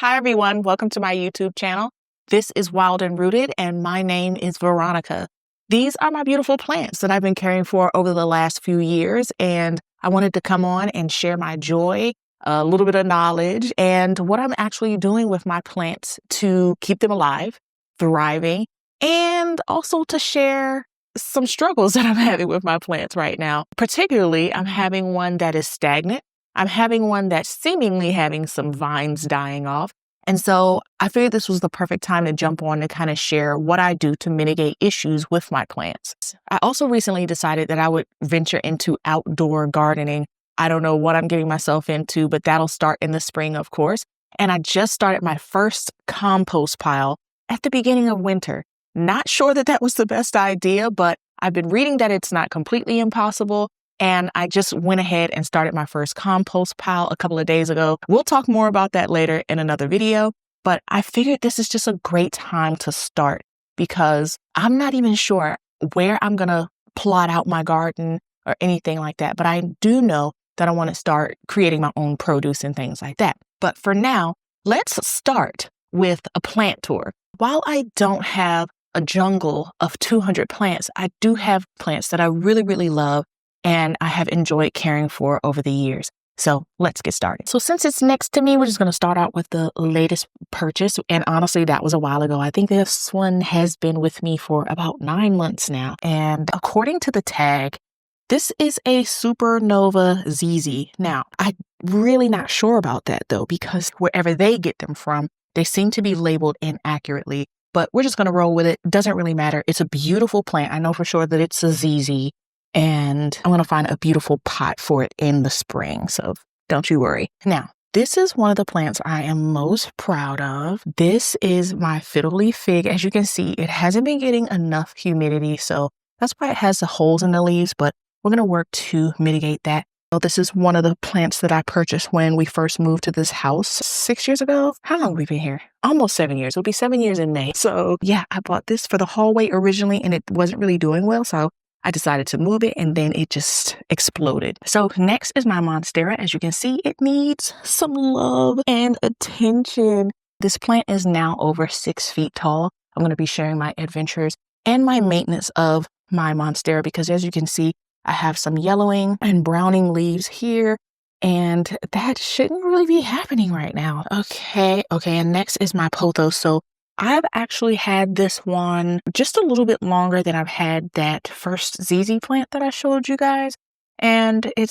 Hi everyone, welcome to my YouTube channel. This is Wild and Rooted and my name is Veronica. These are my beautiful plants that I've been caring for over the last few years, and I wanted to come on and share my joy, a little bit of knowledge, and what I'm actually doing with my plants to keep them alive, thriving, and also to share some struggles that I'm having with my plants right now. Particularly, I'm having one that is stagnant. I'm having one that's seemingly having some vines dying off. And so I figured this was the perfect time to jump on to kind of share what I do to mitigate issues with my plants. I also recently decided that I would venture into outdoor gardening. I don't know what I'm getting myself into, but that'll start in the spring, of course. And I just started my first compost pile at the beginning of winter. Not sure that that was the best idea, but I've been reading that it's not completely impossible. And I just went ahead and started my first compost pile a couple of days ago. We'll talk more about that later in another video, but I figured this is just a great time to start because I'm not even sure where I'm going to plot out my garden or anything like that. But I do know that I want to start creating my own produce and things like that. But for now, let's start with a plant tour. While I don't have a jungle of 200 plants, I do have plants that I really, really love and I have enjoyed caring for over the years. So let's get started. So since it's next to me, we're just going to start out with the latest purchase. And honestly, that was a while ago. I think this one has been with me for about 9 months now. And according to the tag, this is a Supernova ZZ. Now, I'm really not sure about that though, because wherever they get them from, they seem to be labeled inaccurately. But we're just going to roll with it. Doesn't really matter. It's a beautiful plant. I know for sure that it's a ZZ. And I'm going to find a beautiful pot for it in the spring. So don't you worry. Now, this is one of the plants I am most proud of. This is my fiddle leaf fig. As you can see, it hasn't been getting enough humidity. So that's why it has the holes in the leaves. But we're going to work to mitigate that. So this is one of the plants that I purchased when we first moved to this house 6 years ago. How long have we been here? Almost 7 years. It'll be 7 years in May. So yeah, I bought this for the hallway originally and it wasn't really doing well. So I decided to move it and then it just exploded. So next is my Monstera. As you can see, it needs some love and attention. This plant is now over 6 feet tall. I'm going to be sharing my adventures and my maintenance of my Monstera because as you can see, I have some yellowing and browning leaves here. And that shouldn't really be happening right now. Okay. And next is my pothos. So I've actually had this one just a little bit longer than I've had that first ZZ plant that I showed you guys. And it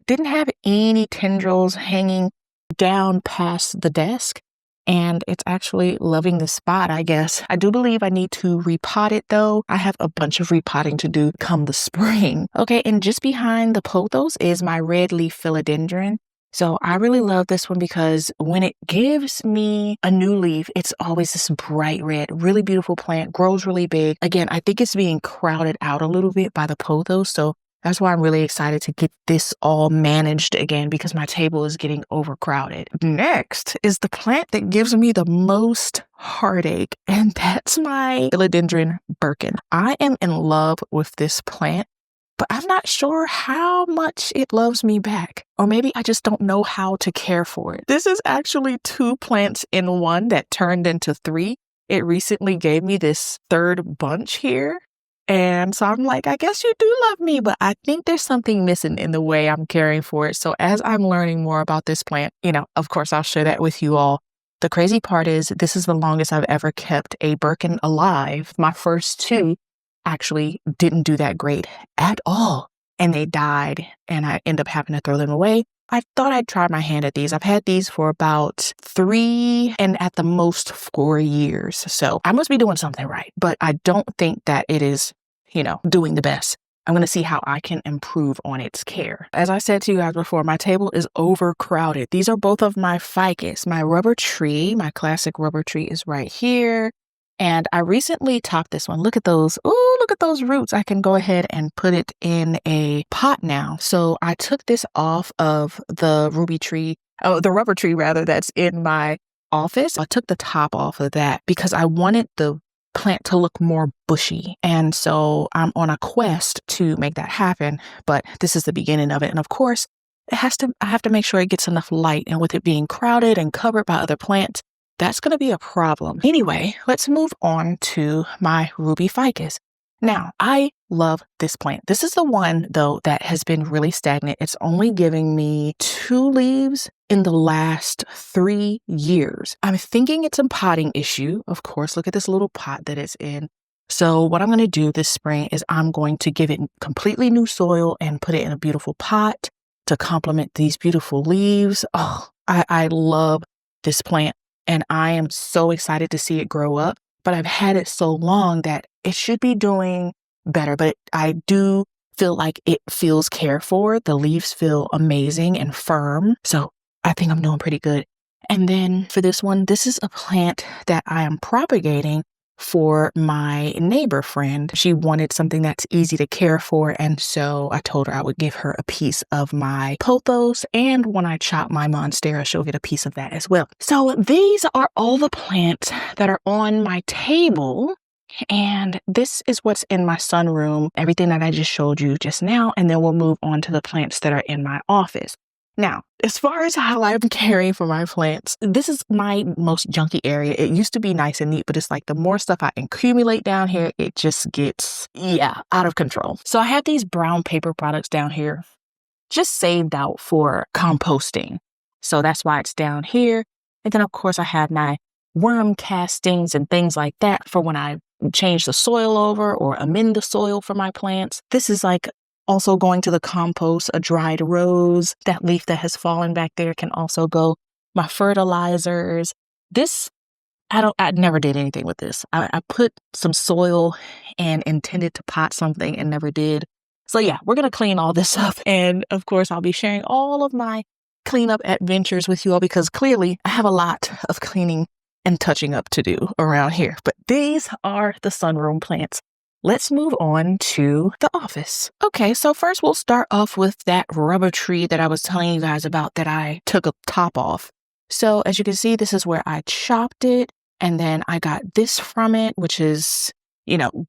didn't have any tendrils hanging down past the desk. And it's actually loving the spot, I guess. I do believe I need to repot it though. I have a bunch of repotting to do come the spring. Okay, and just behind the pothos is my red leaf philodendron. So I really love this one because when it gives me a new leaf, it's always this bright red, really beautiful plant, grows really big. Again, I think it's being crowded out a little bit by the pothos. So that's why I'm really excited to get this all managed again because my table is getting overcrowded. Next is the plant that gives me the most heartache, and that's my philodendron Birkin. I am in love with this plant, but I'm not sure how much it loves me back. Or maybe I just don't know how to care for it. This is actually 2 plants in one that turned into 3. It recently gave me this third bunch here. And so I'm like, I guess you do love me, but I think there's something missing in the way I'm caring for it. So as I'm learning more about this plant, of course, I'll share that with you all. The crazy part is this is the longest I've ever kept a Birkin alive. My first 2 actually didn't do that great at all. And they died and I end up having to throw them away. I thought I'd try my hand at these. I've had these for about 3 and at the most 4 years. So I must be doing something right, but I don't think that it is, doing the best. I'm going to see how I can improve on its care. As I said to you guys before, my table is overcrowded. These are both of my ficus. My rubber tree, my classic rubber tree is right here. And I recently topped this one. Look at those. Oh, look at those roots. I can go ahead and put it in a pot now. So I took this off of the the rubber tree rather, that's in my office. I took the top off of that because I wanted the plant to look more bushy. And so I'm on a quest to make that happen, but this is the beginning of it. And of course, I have to make sure it gets enough light. And with it being crowded and covered by other plants, that's going to be a problem. Anyway, let's move on to my ruby ficus. Now, I love this plant. This is the one, though, that has been really stagnant. It's only giving me 2 leaves in the last 3 years. I'm thinking it's a potting issue. Of course, look at this little pot that it's in. So what I'm going to do this spring is I'm going to give it completely new soil and put it in a beautiful pot to complement these beautiful leaves. Oh, I love this plant and I am so excited to see it grow up. But I've had it so long that it should be doing better. But I do feel like it feels cared for. The leaves feel amazing and firm. So I think I'm doing pretty good. And then for this one, this is a plant that I am propagating for my neighbor friend. She wanted something that's easy to care for. And so I told her I would give her a piece of my pothos. And when I chop my monstera, she'll get a piece of that as well. So these are all the plants that are on my table. And this is what's in my sunroom, everything that I just showed you just now. And then we'll move on to the plants that are in my office. Now, as far as how I'm caring for my plants, this is my most junky area. It used to be nice and neat, but it's like the more stuff I accumulate down here, it just gets, out of control. So I have these brown paper products down here just saved out for composting. So that's why it's down here. And then, of course, I have my worm castings and things like that for when I change the soil over or amend the soil for my plants. This is like also going to the compost, a dried rose. That leaf that has fallen back there can also go. My fertilizers. I never did anything with this. I put some soil and intended to pot something and never did. So we're going to clean all this up. And of course, I'll be sharing all of my cleanup adventures with you all because clearly I have a lot of cleaning and touching up to do around here. But these are the sunroom plants. Let's move on to the office. Okay, so first we'll start off with that rubber tree that I was telling you guys about that I took a top off. So as you can see, this is where I chopped it. And then I got this from it, which is,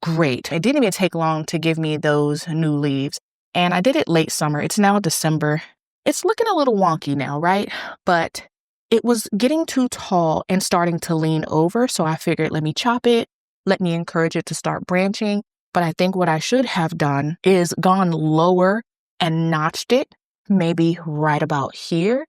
great. It didn't even take long to give me those new leaves. And I did it late summer. It's now December. It's looking a little wonky now, right? But it was getting too tall and starting to lean over. So I figured, let me chop it. Let me encourage it to start branching. But I think what I should have done is gone lower and notched it, maybe right about here,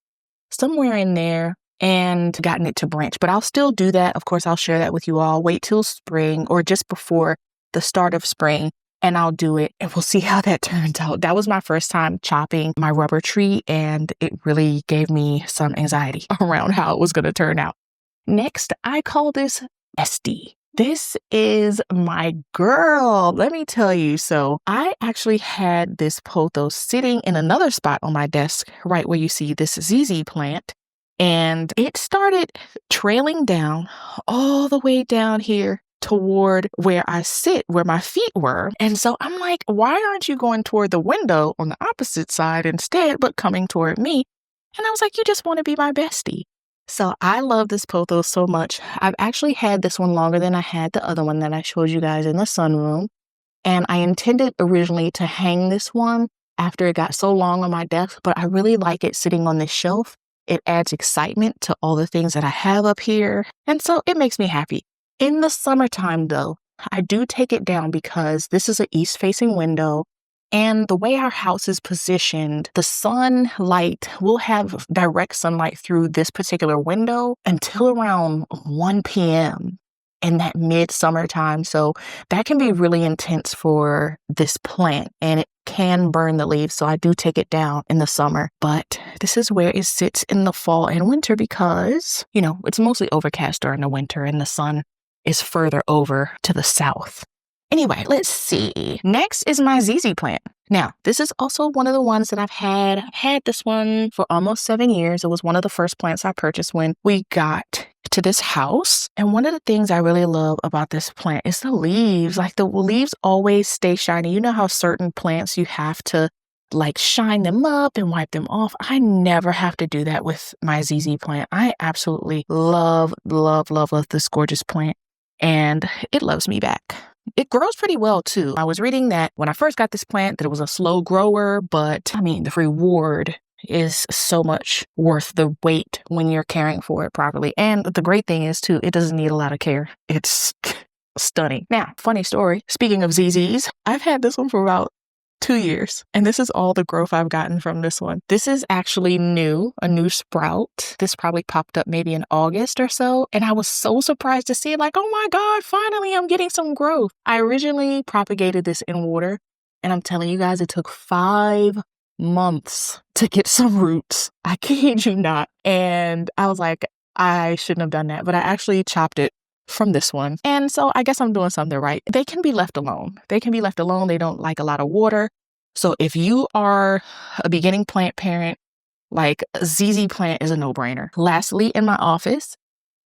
somewhere in there, and gotten it to branch. But I'll still do that. Of course, I'll share that with you all. Wait till spring or just before the start of spring, and I'll do it and we'll see how that turns out. That was my first time chopping my rubber tree, and it really gave me some anxiety around how it was going to turn out. Next, I call this Esty. This is my girl, let me tell you. So I actually had this pothos sitting in another spot on my desk, right where you see this ZZ plant. And it started trailing down all the way down here toward where I sit, where my feet were. And so I'm like, why aren't you going toward the window on the opposite side instead, but coming toward me? And I was like, you just want to be my bestie. So I love this pothos so much. I've actually had this one longer than I had the other one that I showed you guys in the sunroom. And I intended originally to hang this one after it got so long on my desk, but I really like it sitting on this shelf. It adds excitement to all the things that I have up here. And so it makes me happy. In the summertime, though, I do take it down because this is an east-facing window. And the way our house is positioned, the sunlight, we'll have direct sunlight through this particular window until around 1 p.m. in that mid-summer time. So that can be really intense for this plant and it can burn the leaves. So I do take it down in the summer. But this is where it sits in the fall and winter because, it's mostly overcast during the winter and the sun is further over to the south. Anyway, let's see. Next is my ZZ plant. Now, this is also one of the ones that I've had this one for almost 7 years. It was one of the first plants I purchased when we got to this house. And one of the things I really love about this plant is the leaves. Like the leaves always stay shiny. You know how certain plants you have to shine them up and wipe them off. I never have to do that with my ZZ plant. I absolutely love, love, love, love this gorgeous plant. And it loves me back. It grows pretty well, too. I was reading that when I first got this plant, that it was a slow grower, but the reward is so much worth the wait when you're caring for it properly. And the great thing is too, it doesn't need a lot of care. It's stunning. Now, funny story. Speaking of ZZs, I've had this one for about 2 years, and this is all the growth I've gotten from this one. This is actually new, a new sprout. This probably popped up maybe in August or so, and I was so surprised to see it, like, oh my God, finally I'm getting some growth. I originally propagated this in water, and I'm telling you guys, it took 5 months to get some roots. I kid you not. And I was like, I shouldn't have done that, but I actually chopped it from this one. And so I guess I'm doing something right. They can be left alone. They can be left alone. They don't like a lot of water. So if you are a beginning plant parent, like ZZ plant is a no-brainer. Lastly, in my office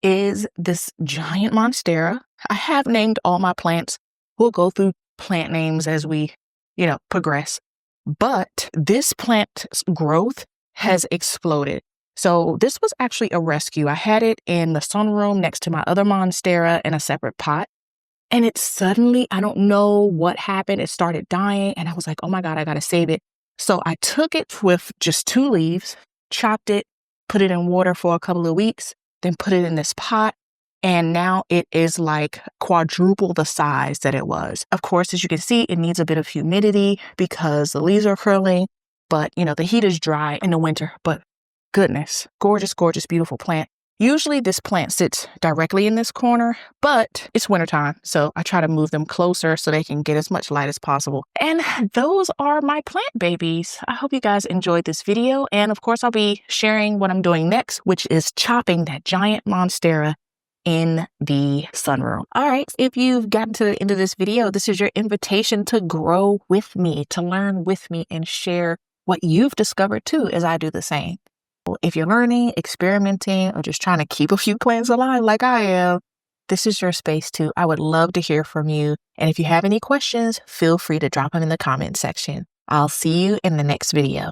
is this giant monstera. I have named all my plants. We'll go through plant names as we, progress. But this plant's growth has exploded. So this was actually a rescue. I had it in the sunroom next to my other monstera in a separate pot. And it suddenly, I don't know what happened. It started dying. And I was like, oh my God, I got to save it. So I took it with just 2 leaves, chopped it, put it in water for a couple of weeks, then put it in this pot. And now it is like quadruple the size that it was. Of course, as you can see, it needs a bit of humidity because the leaves are curling. But, the heat is dry in the winter. But goodness, gorgeous, gorgeous, beautiful plant. Usually this plant sits directly in this corner, but it's wintertime. So I try to move them closer so they can get as much light as possible. And those are my plant babies. I hope you guys enjoyed this video. And of course, I'll be sharing what I'm doing next, which is chopping that giant monstera in the sunroom. All right, if you've gotten to the end of this video, this is your invitation to grow with me, to learn with me and share what you've discovered too, as I do the same. If you're learning, experimenting, or just trying to keep a few plants alive like I am, this is your space too. I would love to hear from you. And if you have any questions, feel free to drop them in the comment section. I'll see you in the next video.